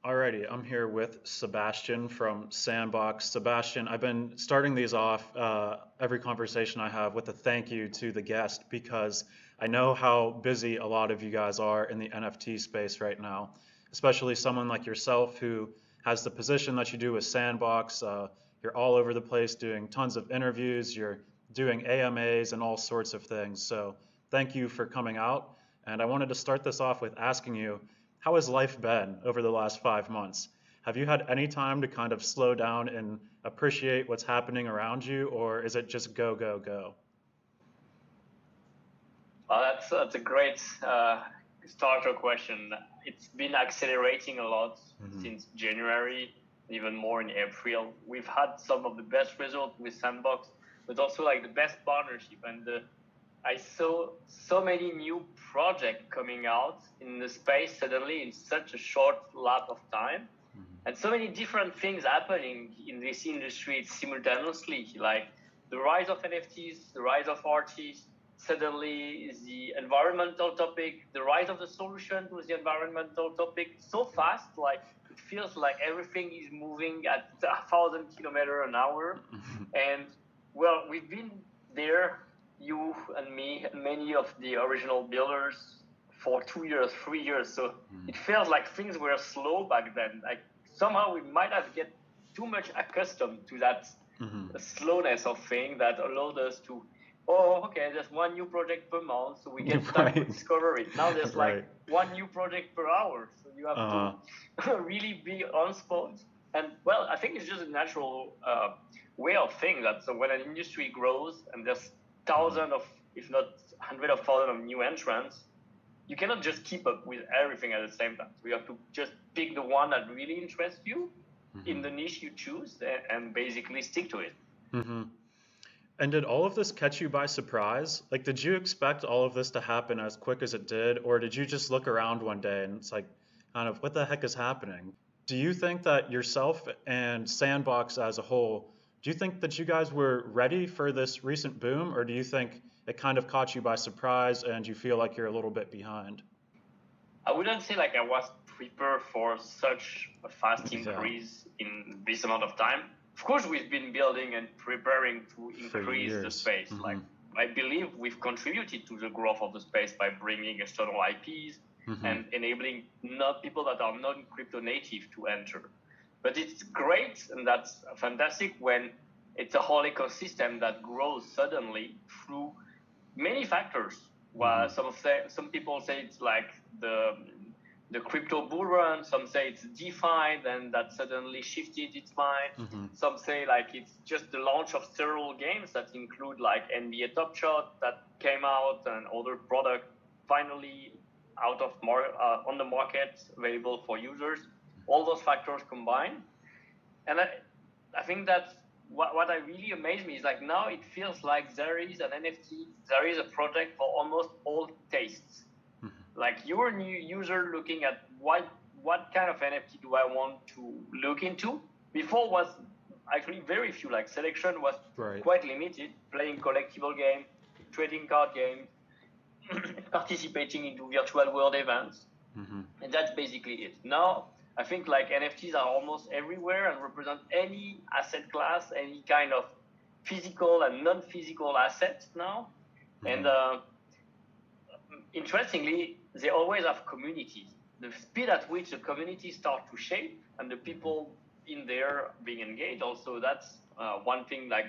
Alrighty, I'm here with Sebastien from Sandbox. Sebastien, I've been starting these off every conversation I have with a thank you to the guest because I know how busy a lot of you guys are in the NFT space right now, especially someone like yourself who has the position that you do with Sandbox. You're all over the place doing tons of interviews, you're doing AMAs and all sorts of things. So thank you for coming out. And I wanted to start this off with asking you, how has life been over the last 5 months? Have you had any time to kind of slow down and appreciate what's happening around you, or is it just go, go, go? That's a great starter question. It's been accelerating a lot Hmm. since January, even more in April. We've had some of the best results with Sandbox, but also like the best partnership. And I saw so many new projects coming out in the space suddenly in such a short lap of time, and so many different things happening in this industry simultaneously, like the rise of NFTs, the rise of artists, suddenly the environmental topic, the rise of the solution to the environmental topic so fast, like it feels like everything is moving at 1,000 kilometers an hour. And well, we've been there, you and me, and many of the original builders for 2 years, 3 years. So it felt like things were slow back then. Like somehow we might have get too much accustomed to that Hmm. slowness of thing that allowed us to, oh, okay, there's one new project per month, so we get time to Right. discover it. Now there's like Right. one new project per hour, so you have Uh, to really be on spot. And well, I think it's just a natural way of things that so when an industry grows and there's thousands of, if not hundreds of thousands of new entrants, you cannot just keep up with everything at the same time. So you have to just pick the one that really interests you in the niche you choose and basically stick to it. hmm. And did all of this catch you by surprise? Like, did you expect all of this to happen as quick as it did, or did you just look around one day and it's like, kind of, what the heck is happening? Do you think that yourself and Sandbox as a whole, do you think that you guys were ready for this recent boom, or do you think it kind of caught you by surprise and you feel like you're a little bit behind? I wouldn't say like I was prepared for such a fast Yeah, increase in this amount of time. Of course, we've been building and preparing to for increase the years. space. Like I believe we've contributed to the growth of the space by bringing external IPs Hmm. and enabling not people that are non-crypto native to enter. But it's great and that's fantastic when it's a whole ecosystem that grows suddenly through many factors. Hmm. Well, some people say it's like the crypto bull run. Some say it's DeFi, then that suddenly shifted its mind. Hmm. Some say like it's just the launch of several games that include like NBA Top Shot that came out and other product finally on the market available for users. All those factors combined, and I think that's what I really amazed me is like now it feels like there is an NFT, there is a project for almost all tastes. Like you're a new user looking at what kind of NFT do I want to look into. Before was actually very few, like selection was Right. quite limited, playing collectible games, trading card games, participating into virtual world events, Hmm. and that's basically it. Now, I think like NFTs are almost everywhere and represent any asset class, any kind of physical and non-physical assets now. And Hmm. interestingly, they always have communities. The speed at which the communities start to shape and the people in there being engaged, also that's one thing like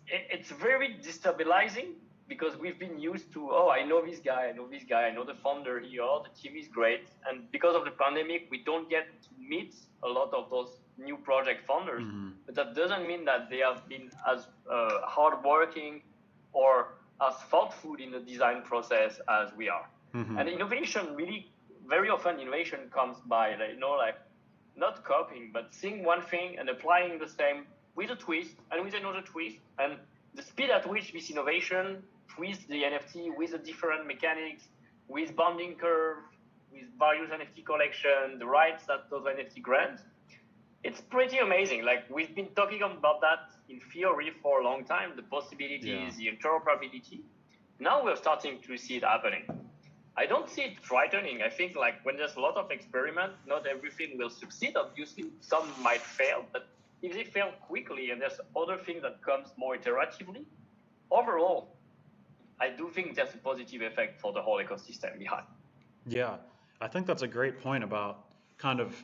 it's very destabilizing because we've been used to, oh, I know this guy, I know this guy, I know the founder here, oh, the team is great. And because of the pandemic, we don't get to meet a lot of those new project founders. Hmm. But that doesn't mean that they have been as hardworking or as thoughtful in the design process as we are. Hmm. And innovation really, very often innovation comes by, like, like not copying, but seeing one thing and applying the same with a twist and with another twist. And the speed at which this innovation twists the NFT with the different mechanics, with bonding curve, with various NFT collection, the rights that those NFT grant, it's pretty amazing. Like we've been talking about that in theory for a long time, the Yeah. possibilities, the interoperability. Now we're starting to see it happening. I don't see it frightening. I think like when there's a lot of experiment, not everything will succeed. Obviously, some might fail, but if they fail quickly and there's other things that comes more iteratively, overall, I do think there's a positive effect for the whole ecosystem behind. Yeah, I think that's a great point about kind of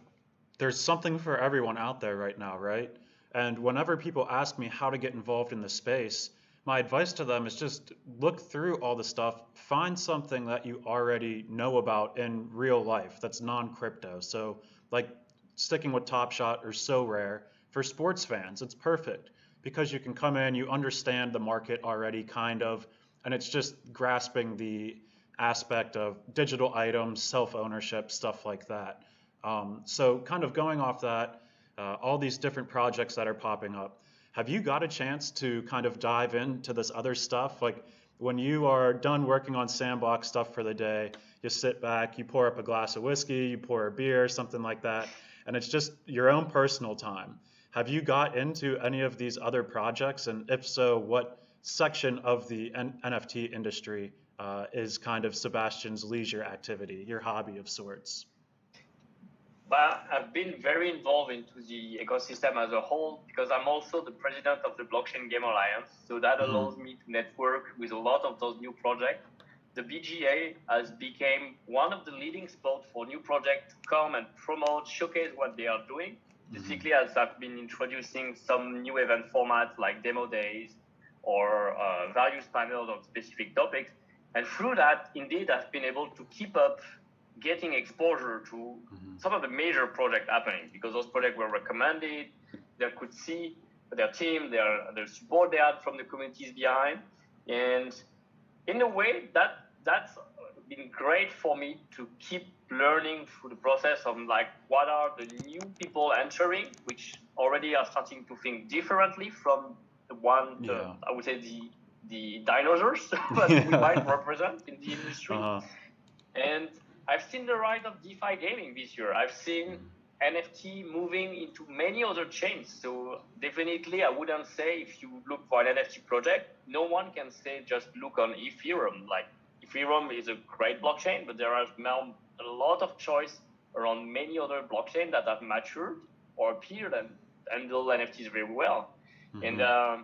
there's something for everyone out there right now, right? And whenever people ask me how to get involved in the space, my advice to them is just look through all the stuff, find something that you already know about in real life that's non-crypto. So, like sticking with Top Shot or So Rare, for sports fans, it's perfect because you can come in, you understand the market already kind of, and it's just grasping the aspect of digital items, self-ownership, stuff like that. So kind of going off that, all these different projects that are popping up, have you got a chance to kind of dive into this other stuff? Like when you are done working on Sandbox stuff for the day, you sit back, you pour up a glass of whiskey, you pour a beer, something like that, and it's just your own personal time. Have you got into any of these other projects? And if so, what section of the NFT industry is kind of Sebastian's leisure activity, your hobby of sorts? But I've been very involved into the ecosystem as a whole because I'm also the president of the Blockchain Game Alliance. So that Hmm. allows me to network with a lot of those new projects. The BGA has become one of the leading spots for new projects to come and promote, showcase what they are doing. Hmm. Specifically, as I've been introducing some new event formats like demo days or various panels on specific topics. And through that, indeed, I've been able to keep up getting exposure to Hmm. some of the major projects happening because those projects were recommended. They could see their team, their support they had from the communities behind, and in a way that's been great for me to keep learning through the process of like what are the new people entering, which already are starting to think differently from Yeah. I would say the dinosaurs that we might Yeah. represent in the industry. Uh-huh. And I've seen the rise of DeFi gaming this year. I've seen NFT moving into many other chains. So definitely, I wouldn't say if you look for an NFT project, no one can say just look on Ethereum. Like Ethereum is a great blockchain, but there are now a lot of choice around many other blockchains that have matured or appeared and handle NFTs very well. And Hmm.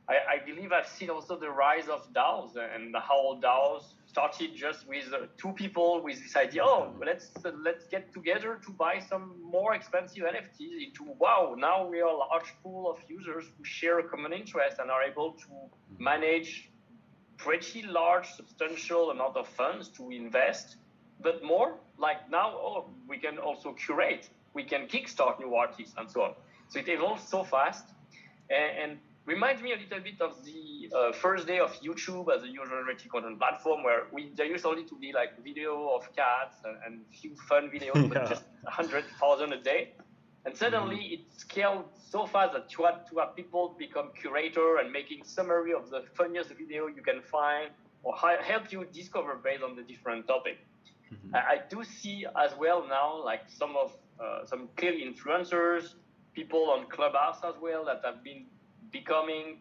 I believe I've seen also the rise of DAOs and how DAOs started just with two people with this idea. Oh, let's get together to buy some more expensive NFTs. Into wow, now we are a large pool of users who share a common interest and are able to manage pretty large, substantial amount of funds to invest. But more like now, oh, we can also curate, we can kickstart new artists and so on. So it evolves so fast and reminds me a little bit of the first day of YouTube as a user-generated content platform, where there used only to be like video of cats and few fun videos, but Yeah. just 100,000 a day. And suddenly Hmm. it scaled so fast that you had to have people become curator and making summary of the funniest video you can find or help you discover based on the different topic. Hmm. I do see as well now like some clear influencers, people on Clubhouse as well that have been becoming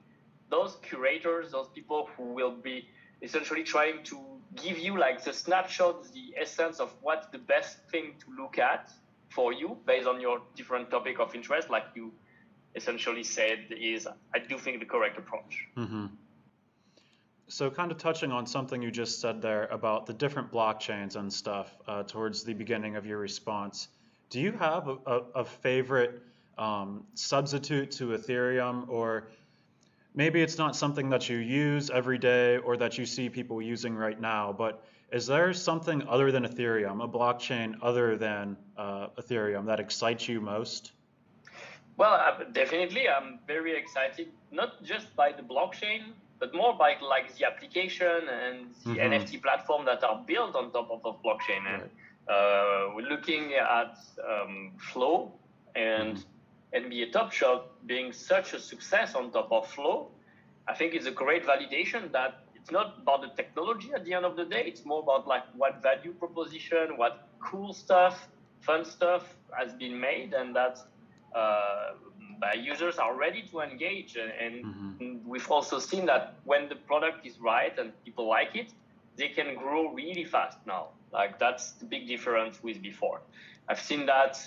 those curators, those people who will be essentially trying to give you like the snapshot, the essence of what's the best thing to look at for you based on your different topic of interest, like you essentially said, is I do think the correct approach. Hmm. So, kind of touching on something you just said there about the different blockchains and stuff towards the beginning of your response, do you have a favorite substitute to Ethereum, or maybe it's not something that you use every day or that you see people using right now, but is there something other than Ethereum, a blockchain other than Ethereum that excites you most? Well, definitely, I'm very excited, not just by the blockchain, but more by like the application and the Hmm. NFT platform that are built on top of the blockchain. And Right. we're looking at Flow Hmm. and NBA Top Shot being such a success on top of Flow. I think it's a great validation that it's not about the technology at the end of the day. It's more about like what value proposition, what cool stuff, fun stuff has been made, and that uh, users are ready to engage. And Hmm. we've also seen that when the product is right and people like it, they can grow really fast now. Like that's the big difference with before. I've seen that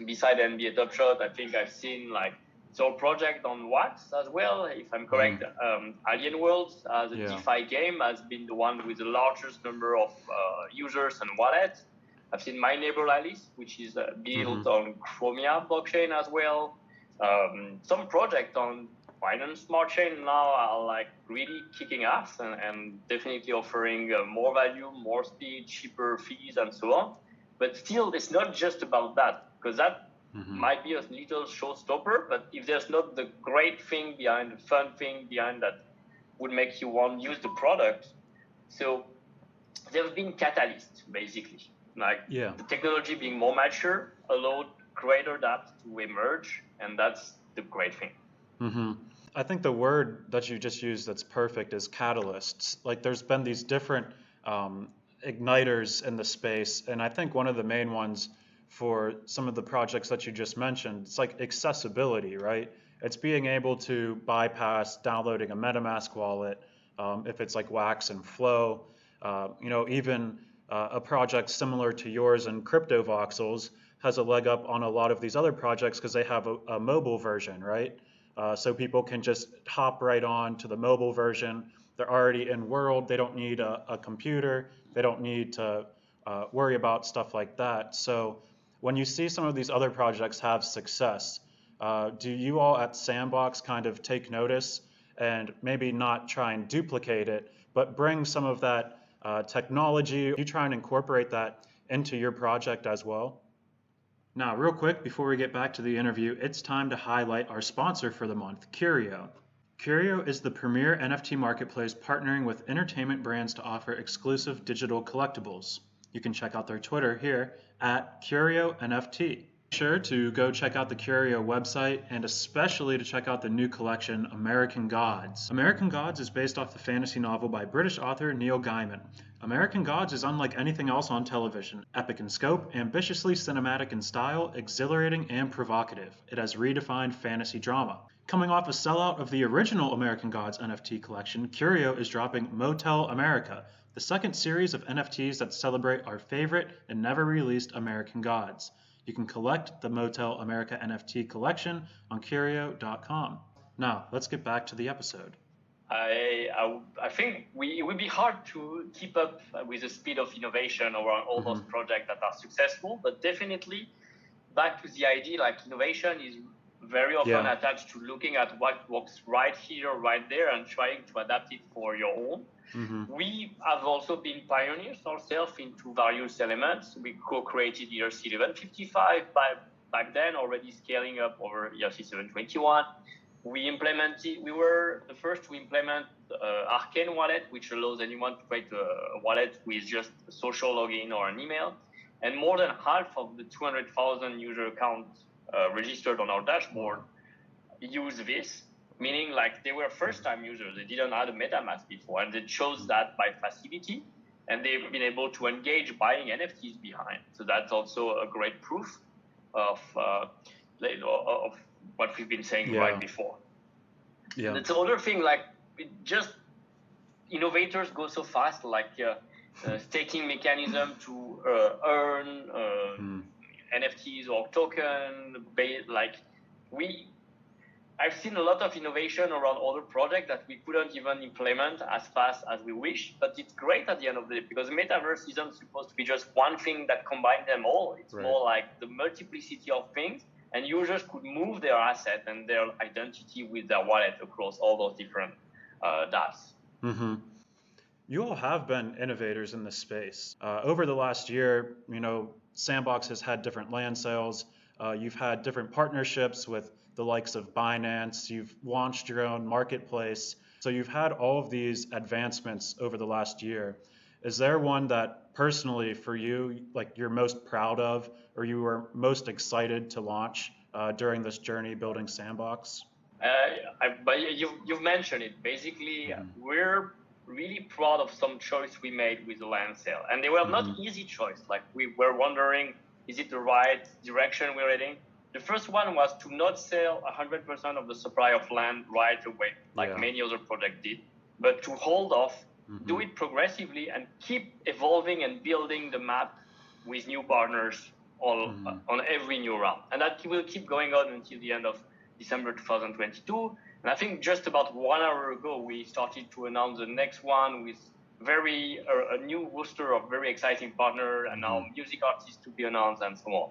beside NBA Top Shot. I think I've seen like so project on Wax as well, if I'm correct. Alien Worlds, the DeFi game, has been the one with the largest number of users and wallets. I've seen My Neighbor Alice, which is built on Chromia blockchain as well. Some projects on Binance Smart Chain now are like really kicking ass and definitely offering more value, more speed, cheaper fees, and so on. But still, it's not just about that, because that might be a little showstopper. But if there's not the great thing behind, the fun thing behind that would make you want to use the product. So there have been catalysts, basically. Like the technology being more mature allowed greater depth to emerge, and that's the great thing. I think the word that you just used that's perfect is catalysts. Like there's been these different igniters in the space, and I think one of the main ones for some of the projects that you just mentioned, it's like accessibility, right? It's being able to bypass downloading a MetaMask wallet, if it's like Wax and Flow, even a project similar to yours and Crypto Voxels has a leg up on a lot of these other projects because they have a mobile version, right? So people can just hop right on to the mobile version. They're already in world. They don't need a computer. They don't need to worry about stuff like that. So when you see some of these other projects have success, do you all at Sandbox kind of take notice and maybe not try and duplicate it, but bring some of that technology? You try and incorporate that into your project as well? Now, real quick, before we get back to the interview, it's time to highlight our sponsor for the month, Curio. Curio is the premier NFT marketplace partnering with entertainment brands to offer exclusive digital collectibles. You can check out their Twitter here at Curio NFT. Be sure to go check out the Curio website and especially to check out the new collection, American Gods. American Gods is based off the fantasy novel by British author Neil Gaiman. American Gods is unlike anything else on television. Epic in scope, ambitiously cinematic in style, exhilarating and provocative. It has redefined fantasy drama. Coming off a sellout of the original American Gods NFT collection, Curio is dropping Motel America, the second series of NFTs that celebrate our favorite and never released American Gods. You can collect the Motel America NFT collection on Curio.com. Now, let's get back to the episode. I think it would be hard to keep up with the speed of innovation around all those projects that are successful, but definitely back to the idea, like innovation is very often attached to looking at what works right here, right there, and trying to adapt it for your own. We have also been pioneers ourselves into various elements. We co-created ERC 1155 back then, already scaling up over ERC 721. We were the first to implement Arcane Wallet, which allows anyone to create a wallet with just a social login or an email. And more than half of the 200,000 user accounts registered on our dashboard use this, meaning like they were first-time users. They didn't have a MetaMask before, and they chose that by facility, and they've been able to engage buying NFTs behind. So that's also a great proof of what we've been saying right before. And it's another thing, like just innovators go so fast, like staking mechanism to earn NFTs or token based. Like I've seen a lot of innovation around other projects that we couldn't even implement as fast as we wish, but it's great at the end of the day because metaverse isn't supposed to be just one thing that combines them all. It's more like the multiplicity of things, and users could move their asset and their identity with their wallet across all those different dApps. You all have been innovators in this space. Over the last year, Sandbox has had different land sales. You've had different partnerships with the likes of Binance. You've launched your own marketplace. So you've had all of these advancements over the last year. Is there one that personally for you, like you're most proud of, or you were most excited to launch during this journey building Sandbox? But you've mentioned it. Basically, we're really proud of some choice we made with the land sale. And they were not easy choice. Like we were wondering, is it the right direction we're heading? The first one was to not sell 100% of the supply of land right away, like many other projects did, but to hold off do it progressively, and keep evolving and building the map with new partners on every new round. And that will keep going on until the end of December 2022. And I think just about 1 hour ago, we started to announce the next one with a new roster of very exciting partner, and now music artists to be announced and so on.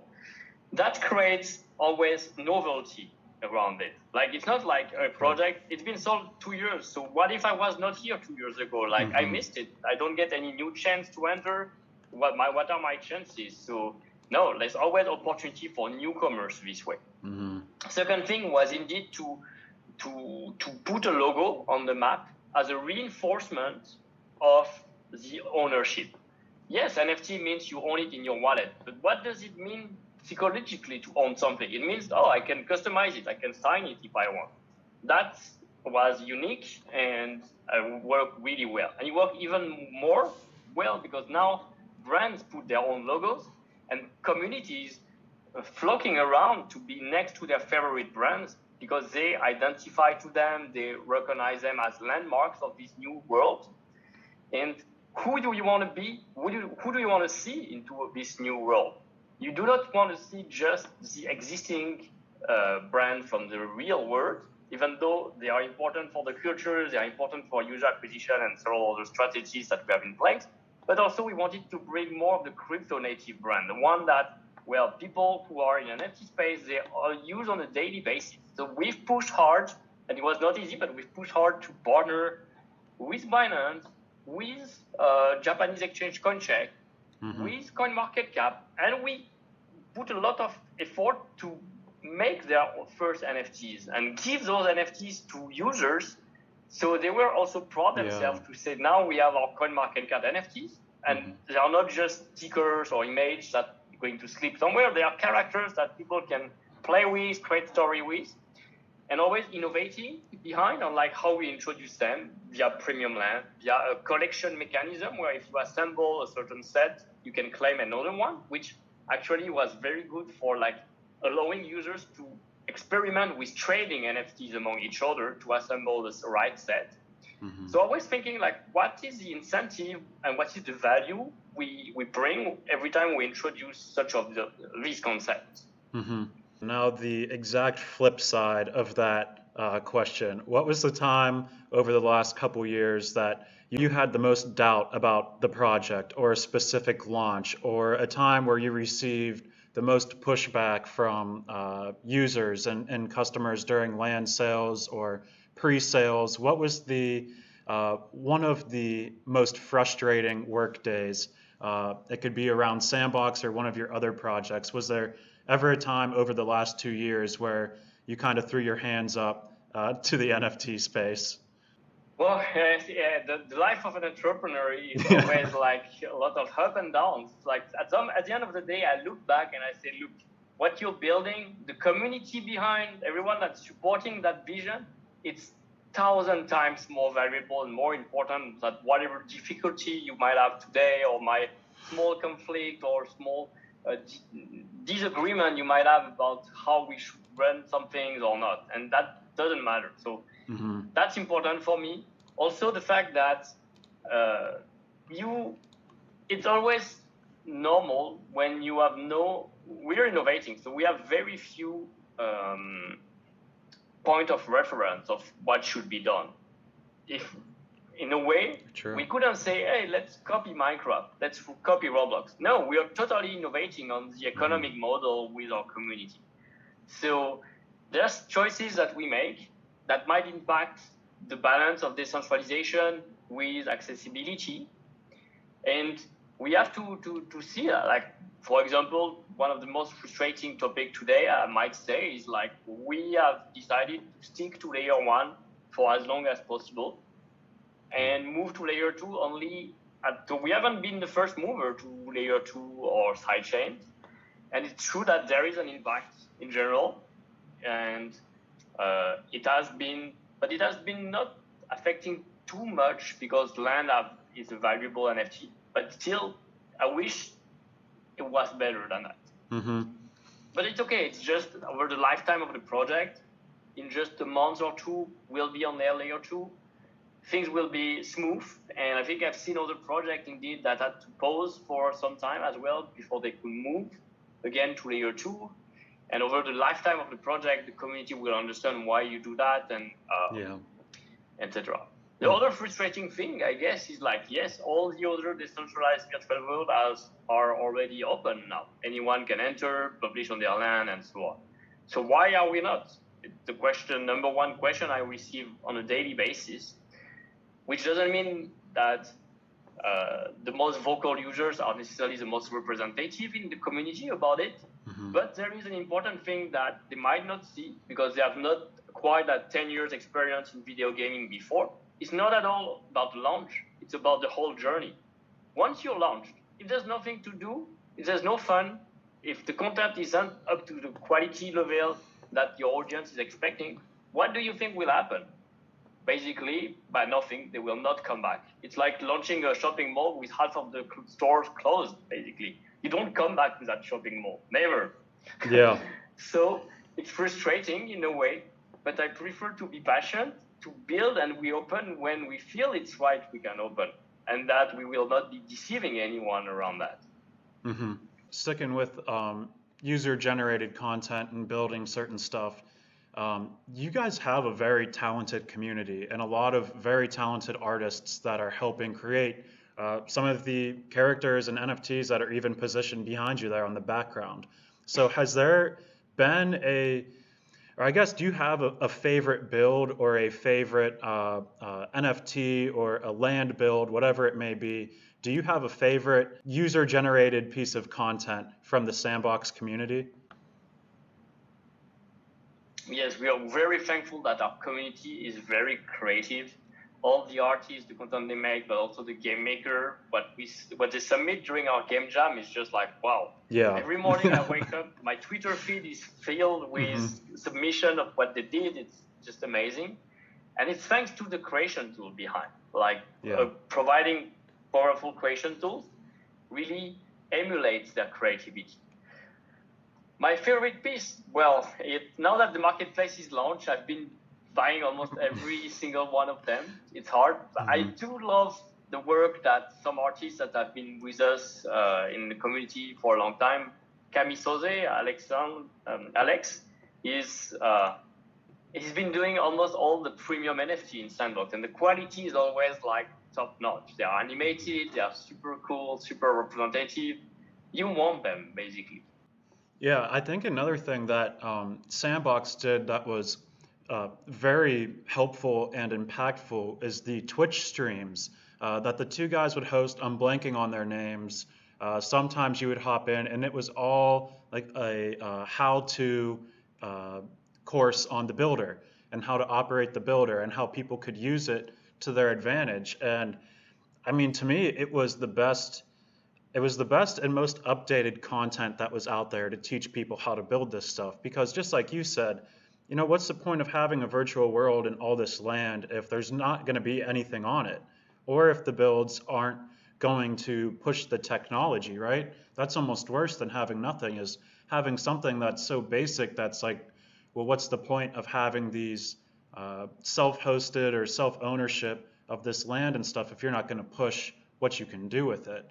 That creates always novelty around it. Like, it's not like a project, it's been sold 2 years. So what if I was not here 2 years ago? Like, I missed it. I don't get any new chance to enter. What are my chances? So no, there's always opportunity for newcomers this way. Second thing was indeed to put a logo on the map as a reinforcement of the ownership. Yes, NFT means you own it in your wallet, but what does it mean psychologically to own something? It means, I can customize it, I can sign it if I want. That was unique and worked really well. And it worked even more well because now brands put their own logos and communities flocking around to be next to their favorite brands because they identify to them, they recognize them as landmarks of this new world. And who do you want to be? Who do you want to see into this new world? You do not want to see just the existing brand from the real world, even though they are important for the culture, they are important for user acquisition and several other strategies that we have in place. But also we wanted to bring more of the crypto native brand, the one that, people who are in an NFT space, they all use on a daily basis. So we've pushed hard, and it was not easy, but we've pushed hard to partner with Binance, with Japanese exchange CoinCheck, with CoinMarketCap, and we put a lot of effort to make their first NFTs and give those NFTs to users. So they were also proud themselves to say, now we have our CoinMarketCap NFTs, and they are not just stickers or images that are going to slip somewhere. They are characters that people can play with, create story with, and always innovating behind on like how we introduce them via premium land, via a collection mechanism where if you assemble a certain set, you can claim another one, which actually was very good for like allowing users to experiment with trading NFTs among each other to assemble the right set. So always thinking like, what is the incentive and what is the value we bring every time we introduce such of these concepts? Now, the exact flip side of that question, what was the time over the last couple years that you had the most doubt about the project or a specific launch, or a time where you received the most pushback from users and customers during land sales or pre-sales? What was the one of the most frustrating work days? It could be around Sandbox or one of your other projects. Was there ever a time over the last 2 years where you kind of threw your hands up to the NFT space? Well, the life of an entrepreneur is always like a lot of up and downs. Like at the end of the day, I look back and I say, look, what you're building, the community behind, everyone that's supporting that vision, it's 1,000 times more valuable and more important than whatever difficulty you might have today, or my small conflict or small disagreement you might have about how we should run some things or not. And that doesn't matter. So that's important for me. Also, the fact that it's always normal when you have we're innovating, so we have very few point of reference of what should be done. If, in a way, we couldn't say, hey, let's copy Minecraft, let's copy Roblox. No, we are totally innovating on the economic model with our community. So there's choices that we make that might impact the balance of decentralization with accessibility. And we have to see that. Like, for example, one of the most frustrating topics today, I might say, is like we have decided to stick to layer 1 for as long as possible and move to layer 2 only. So we haven't been the first mover to layer 2 or sidechains. And it's true that there is an impact in general. And it has been not affecting too much because land is a valuable NFT. But still, I wish it was better than that. But it's okay. It's just over the lifetime of the project. In just a month or two, we'll be on their layer 2. things will be smooth. And I think I've seen other projects indeed that had to pause for some time as well before they could move again to layer 2. And over the lifetime of the project, the community will understand why you do that, and etc. The other frustrating thing, I guess, is like, yes, all the other decentralized virtual worlds are already open now. Anyone can enter, publish on their land, and so on. So why are we not? The question, number one question I receive on a daily basis, which doesn't mean that the most vocal users are necessarily the most representative in the community about it. But there is an important thing that they might not see because they have not acquired that 10 years experience in video gaming before. It's not at all about launch. It's about the whole journey. Once you're launched, if there's nothing to do, if there's no fun, if the content isn't up to the quality level that your audience is expecting, what do you think will happen? Basically, by nothing, they will not come back. It's like launching a shopping mall with half of the stores closed, basically. You don't come back to that shopping mall, never. Yeah. So it's frustrating in a way, but I prefer to be patient, to build, and we open when we feel it's right, we can open, and that we will not be deceiving anyone around that. Sticking with user-generated content and building certain stuff, you guys have a very talented community and a lot of very talented artists that are helping create some of the characters and NFTs that are even positioned behind you there on the background. So has there been or I guess, do you have a favorite build or a favorite NFT or a land build, whatever it may be? Do you have a favorite user-generated piece of content from the Sandbox community? Yes, we are very thankful that our community is very creative. All the artists, the content they make, but also the game maker, what they submit during our game jam is just like, wow. Yeah. Every morning I wake up, my Twitter feed is filled with submission of what they did. It's just amazing. And it's thanks to the creation tool behind, providing powerful creation tools really emulates their creativity. My favorite piece, well, now that the marketplace is launched, I've been buying almost every single one of them. It's hard. But I do love the work that some artists that have been with us in the community for a long time. Camille Sauzet, Alex, he's been doing almost all the premium NFT in Sandbox, and the quality is always like top notch. They are animated, they are super cool, super representative. You want them, basically. Yeah, I think another thing that Sandbox did that was very helpful and impactful is the Twitch streams that the two guys would host. I'm blanking on their names. Sometimes you would hop in, and it was all like a how-to course on the builder and how to operate the builder and how people could use it to their advantage. And I mean, to me, it was the best. It was the best and most updated content that was out there to teach people how to build this stuff. Because just like you said, you know, what's the point of having a virtual world in all this land if there's not going to be anything on it? Or if the builds aren't going to push the technology, right? That's almost worse than having nothing, is having something that's so basic that's like, well, what's the point of having these self-hosted or self-ownership of this land and stuff if you're not going to push what you can do with it?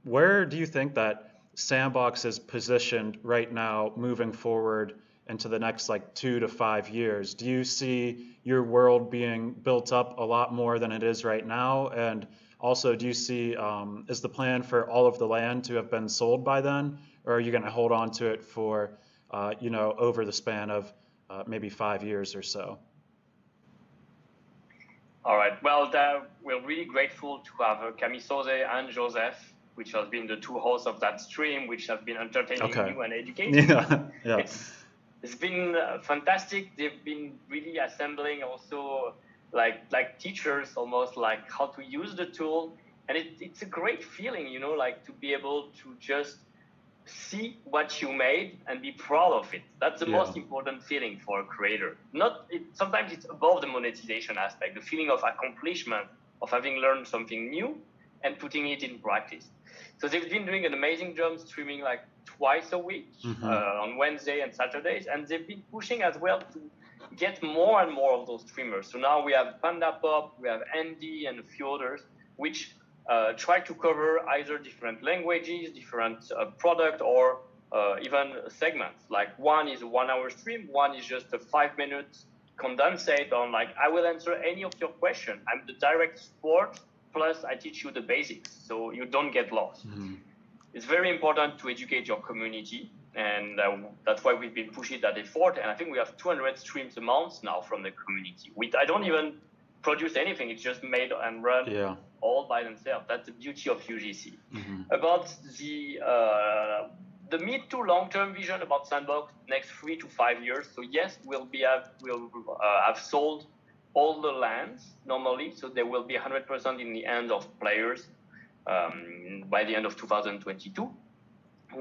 Where do you think that Sandbox is positioned right now moving forward into the next like 2 to 5 years? Do you see your world being built up a lot more than it is right now? And also, do you see, is the plan for all of the land to have been sold by then? Or are you going to hold on to it for, over the span of maybe 5 years or so? All right. Well, we're really grateful to have Camille Sauzet and Joseph, which has been the two hosts of that stream, which have been entertaining you and educating you. It's been fantastic. They've been really assembling also like teachers, almost like how to use the tool. And it's a great feeling, like to be able to just see what you made and be proud of it. That's the most important feeling for a creator. Sometimes it's above the monetization aspect, the feeling of accomplishment, of having learned something new and putting it in practice. So they've been doing an amazing job streaming like twice a week on Wednesday and Saturdays, and they've been pushing as well to get more and more of those streamers. So now we have Panda Pop, we have Andy, and a few others, which try to cover either different languages, different product, or even segments. Like one is a 1 hour stream, one is just a 5 minute condensate on like, I will answer any of your questions. I'm the direct support, plus I teach you the basics, so you don't get lost. Mm-hmm. It's very important to educate your community, and that's why we've been pushing that effort. And I think we have 200 streams a month now from the community. I don't even produce anything. It's just made and run all by themselves. That's the beauty of UGC. Mm-hmm. About the mid to long-term vision about Sandbox next 3 to 5 years. So yes, we'll have sold all the lands normally. So there will be 100% in the hands of players by the end of 2022.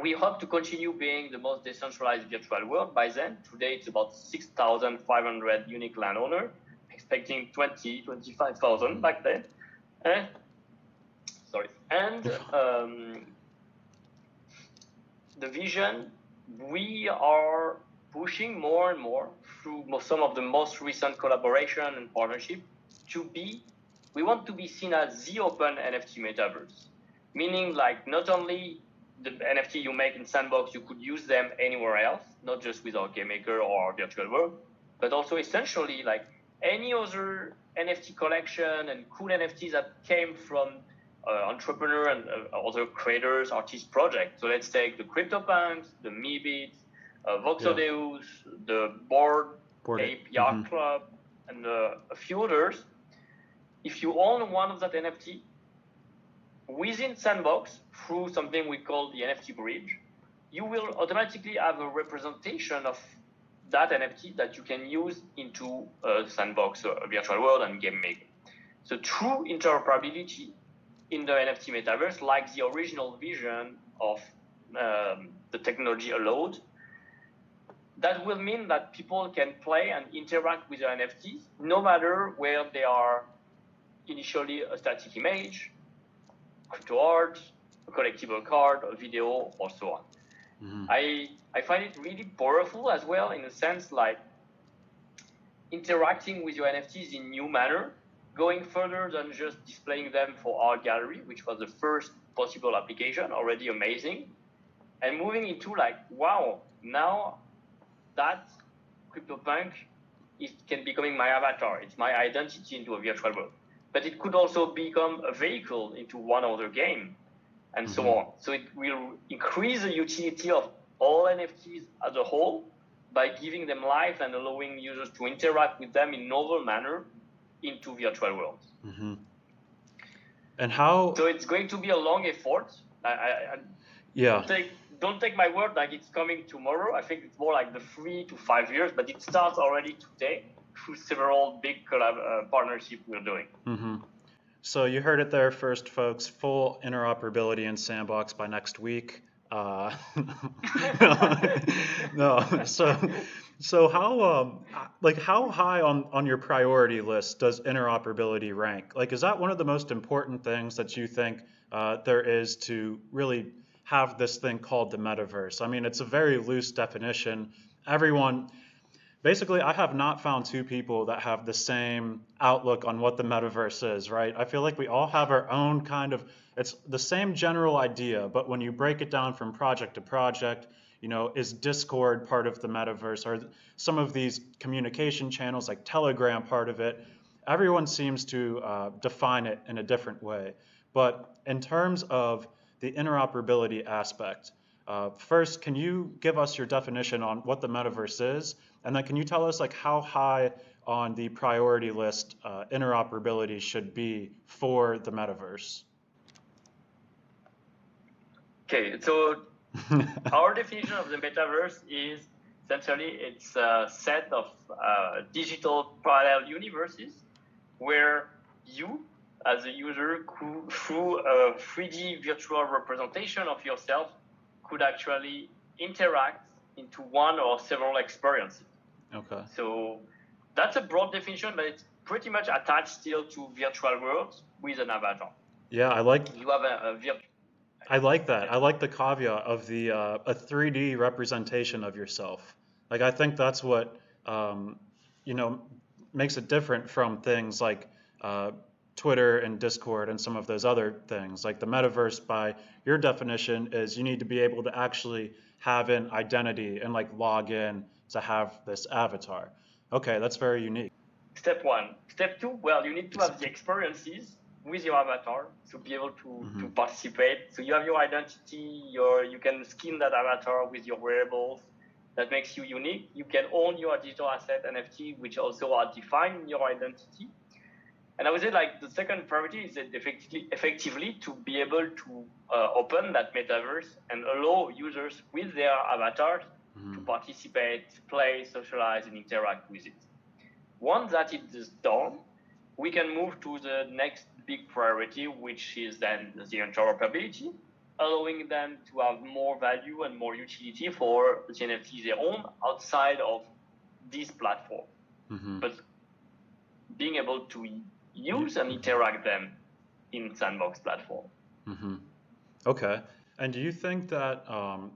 We hope to continue being the most decentralized virtual world by then. Today, it's about 6,500 unique landowners, expecting 25,000 back then. And the vision, we are pushing more and more through some of the most recent collaboration and partnership we want to be seen as the open NFT metaverse, meaning like not only the NFT you make in Sandbox, you could use them anywhere else, not just with our game maker or our virtual world, but also essentially like any other NFT collection and cool NFTs that came from entrepreneur and other creators, artist projects. So let's take the CryptoPunks, the Meebits, Voxodeus, the Bored Ape Yacht Club, and a few others. If you own one of that NFT, within Sandbox, through something we call the NFT bridge, you will automatically have a representation of that NFT that you can use into Sandbox, virtual world, and game maker. So true interoperability in the NFT metaverse, like the original vision of the technology allowed, that will mean that people can play and interact with their NFTs, no matter where they are initially a static image, crypto art, a collectible card, a video, or so on. Mm-hmm. I find it really powerful as well, in a sense like interacting with your NFTs in new manner, going further than just displaying them for our gallery, which was the first possible application, already amazing, and moving into like, wow, now that CryptoPunk can becoming my avatar. It's my identity into a virtual world. But it could also become a vehicle into one other game, and so on. So it will increase the utility of all NFTs as a whole by giving them life and allowing users to interact with them in novel manner into virtual worlds. Mm-hmm. And how? So it's going to be a long effort. Don't take my word like it's coming tomorrow. I think it's more like the 3 to 5 years, but it starts already today through several big partnerships we're doing. Mm-hmm. So you heard it there first, folks. Full interoperability in Sandbox by next week. No. So how how high on your priority list does interoperability rank? Like, is that one of the most important things that you think there is to really have this thing called the metaverse? I mean, it's a very loose definition. Basically, I have not found two people that have the same outlook on what the metaverse is, right? I feel like we all have our own it's the same general idea, but when you break it down from project to project, is Discord part of the metaverse? Or some of these communication channels like Telegram part of it? Everyone seems to define it in a different way. But in terms of the interoperability aspect, first, can you give us your definition on what the metaverse is? And then can you tell us how high on the priority list interoperability should be for the metaverse? Okay, so our definition of the metaverse is essentially it's a set of digital parallel universes where you, as a user, through a 3D virtual representation of yourself, could actually interact into one or several experiences. Okay. So that's a broad definition, but it's pretty much attached still to virtual worlds with an avatar. Yeah, you have a virtual. I like that. I like the caveat of the a 3D representation of yourself. I think that's what makes it different from things like uh, Twitter and Discord and some of those other things. Like the metaverse, by your definition, is you need to be able to actually have an identity and like log in to have this avatar. Okay, that's very unique. Step one. Step two, well, you need to have the experiences with your avatar to be able to participate. So you have your identity, you can skin that avatar with your wearables. That makes you unique. You can own your digital asset NFT, which also are defined in your identity. And I would say like the second priority is that effectively to be able to open that metaverse and allow users with their avatars to participate, play, socialize, and interact with it. Once that it is done, we can move to the next big priority, which is then the interoperability, allowing them to have more value and more utility for the NFTs they own outside of this platform. But being able to use and interact them in Sandbox platform. Okay. And do you think that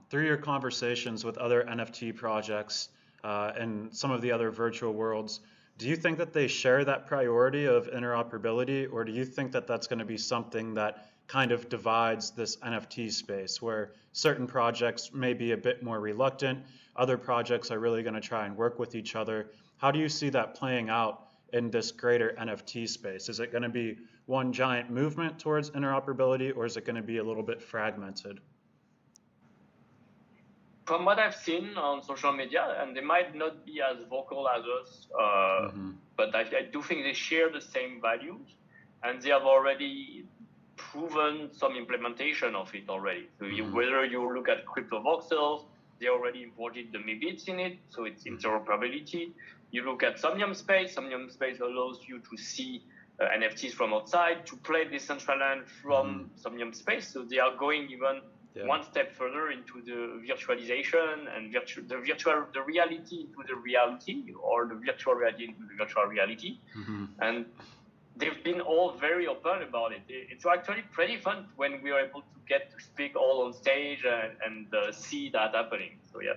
through your conversations with other NFT projects and some of the other virtual worlds, do you think that they share that priority of interoperability, or do you think that that's going to be something that kind of divides this NFT space, where certain projects may be a bit more reluctant, other projects are really going to try and work with each other? How do you see that playing out in this greater NFT space? Is it going to be one giant movement towards interoperability, or is it going to be a little bit fragmented? From what I've seen on social media, and they might not be as vocal as us, but I do think they share the same values, and they have already proven some implementation of it already. So whether you look at crypto voxels, they already imported the MiBits in it, so it's interoperability. You look at Somnium Space allows you to see NFTs from outside, to play decentralized from Somnium Space, so they are going even one step further into the virtualization and the reality into the reality, or the virtual reality into the virtual reality. And they've been all very open about it. It's actually pretty fun when we are able to get to speak all on stage and see that happening. So yeah.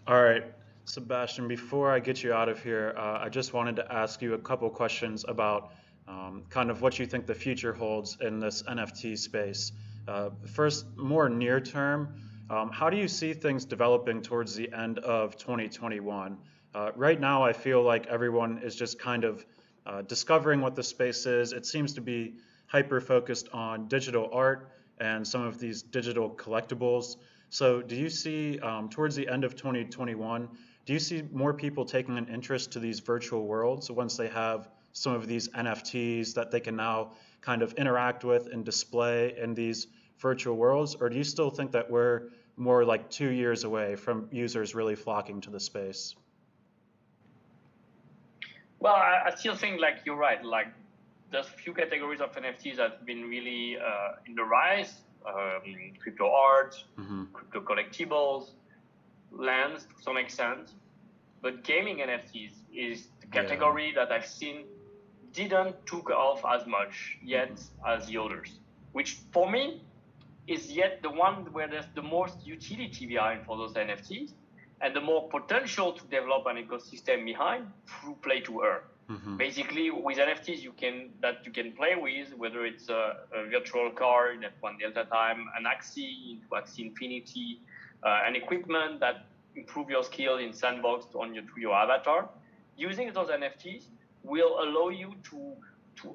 All right, Sebastien, before I get you out of here, I just wanted to ask you a couple questions about kind of what you think the future holds in this NFT space. First, more near term, how do you see things developing towards the end of 2021? Right now, I feel like everyone is just kind of discovering what the space is. It seems to be hyper focused on digital art and some of these digital collectibles. So do you see towards the end of 2021, do you see more people taking an interest to these virtual worlds once they have some of these NFTs that they can now kind of interact with and display in these virtual worlds? Or do you still think that we're more like 2 years away from users really flocking to the space? Well, I still think like you're right. Like there's few categories of NFTs that have been really in the rise. Crypto art, crypto collectibles, lands to some extent. But gaming NFTs is the category that I've seen didn't took off as much yet as the others, which for me is yet the one where there's the most utility behind for those NFTs and the more potential to develop an ecosystem behind through play to earn. Basically, with NFTs you can play with, whether it's a virtual car in F1 Delta Time, an Axie into Axie Infinity, an equipment that improve your skill in Sandbox to your avatar. Using those NFTs will allow you to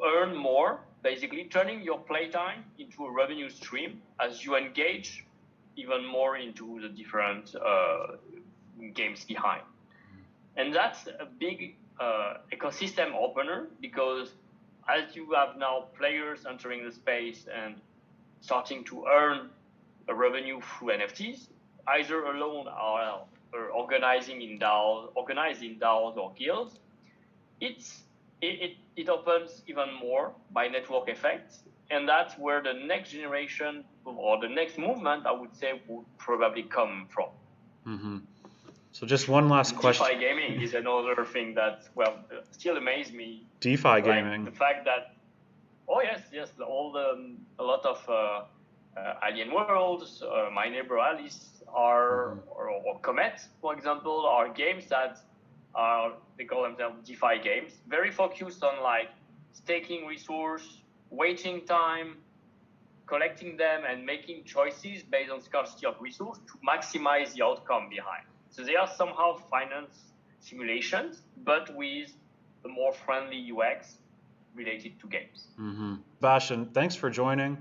earn more, basically turning your playtime into a revenue stream as you engage even more into the different games behind. And that's a big ecosystem opener, because as you have now players entering the space and starting to earn a revenue through NFTs, either alone or organizing in DAOs or guilds, it opens even more by network effects, and that's where the next generation or the next movement, I would say, would probably come from. So just one last question. DeFi gaming is another thing that, still amazes me. DeFi gaming. The fact that, a lot of Alien Worlds, My Neighbor Alice or Comet, for example, are games that they call themselves DeFi games, very focused on like staking resource, waiting time, collecting them, and making choices based on scarcity of resource to maximize the outcome behind. So they are somehow finance simulations, but with a more friendly UX related to games. Sebastian, thanks for joining.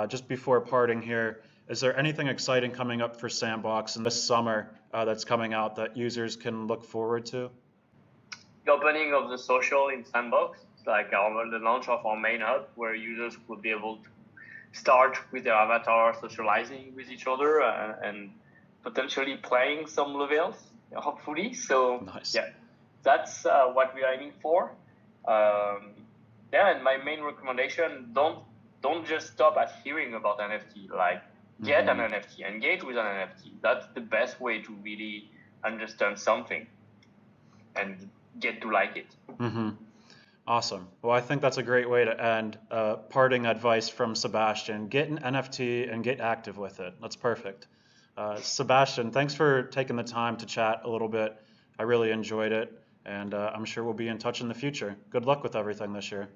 Just before parting here, is there anything exciting coming up for Sandbox in this summer that's coming out that users can look forward to? The opening of the social in Sandbox, it's like the launch of our main hub where users will be able to start with their avatar socializing with each other and potentially playing some levels, hopefully. So Nice. yeah, that's what we are aiming for. Yeah, and my main recommendation: don't just stop at hearing about NFT. Like, get an NFT, engage with an NFT. That's the best way to really understand something and get to like it. Awesome. Well, I think that's a great way to end. Parting advice from Sebastian: get an NFT and get active with it. That's perfect. Sebastian, thanks for taking the time to chat a little bit. I really enjoyed it, and I'm sure we'll be in touch in the future. Good luck with everything this year.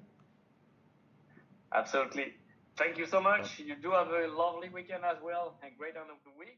Absolutely. Thank you so much. You do have a lovely weekend as well, and great end of the week.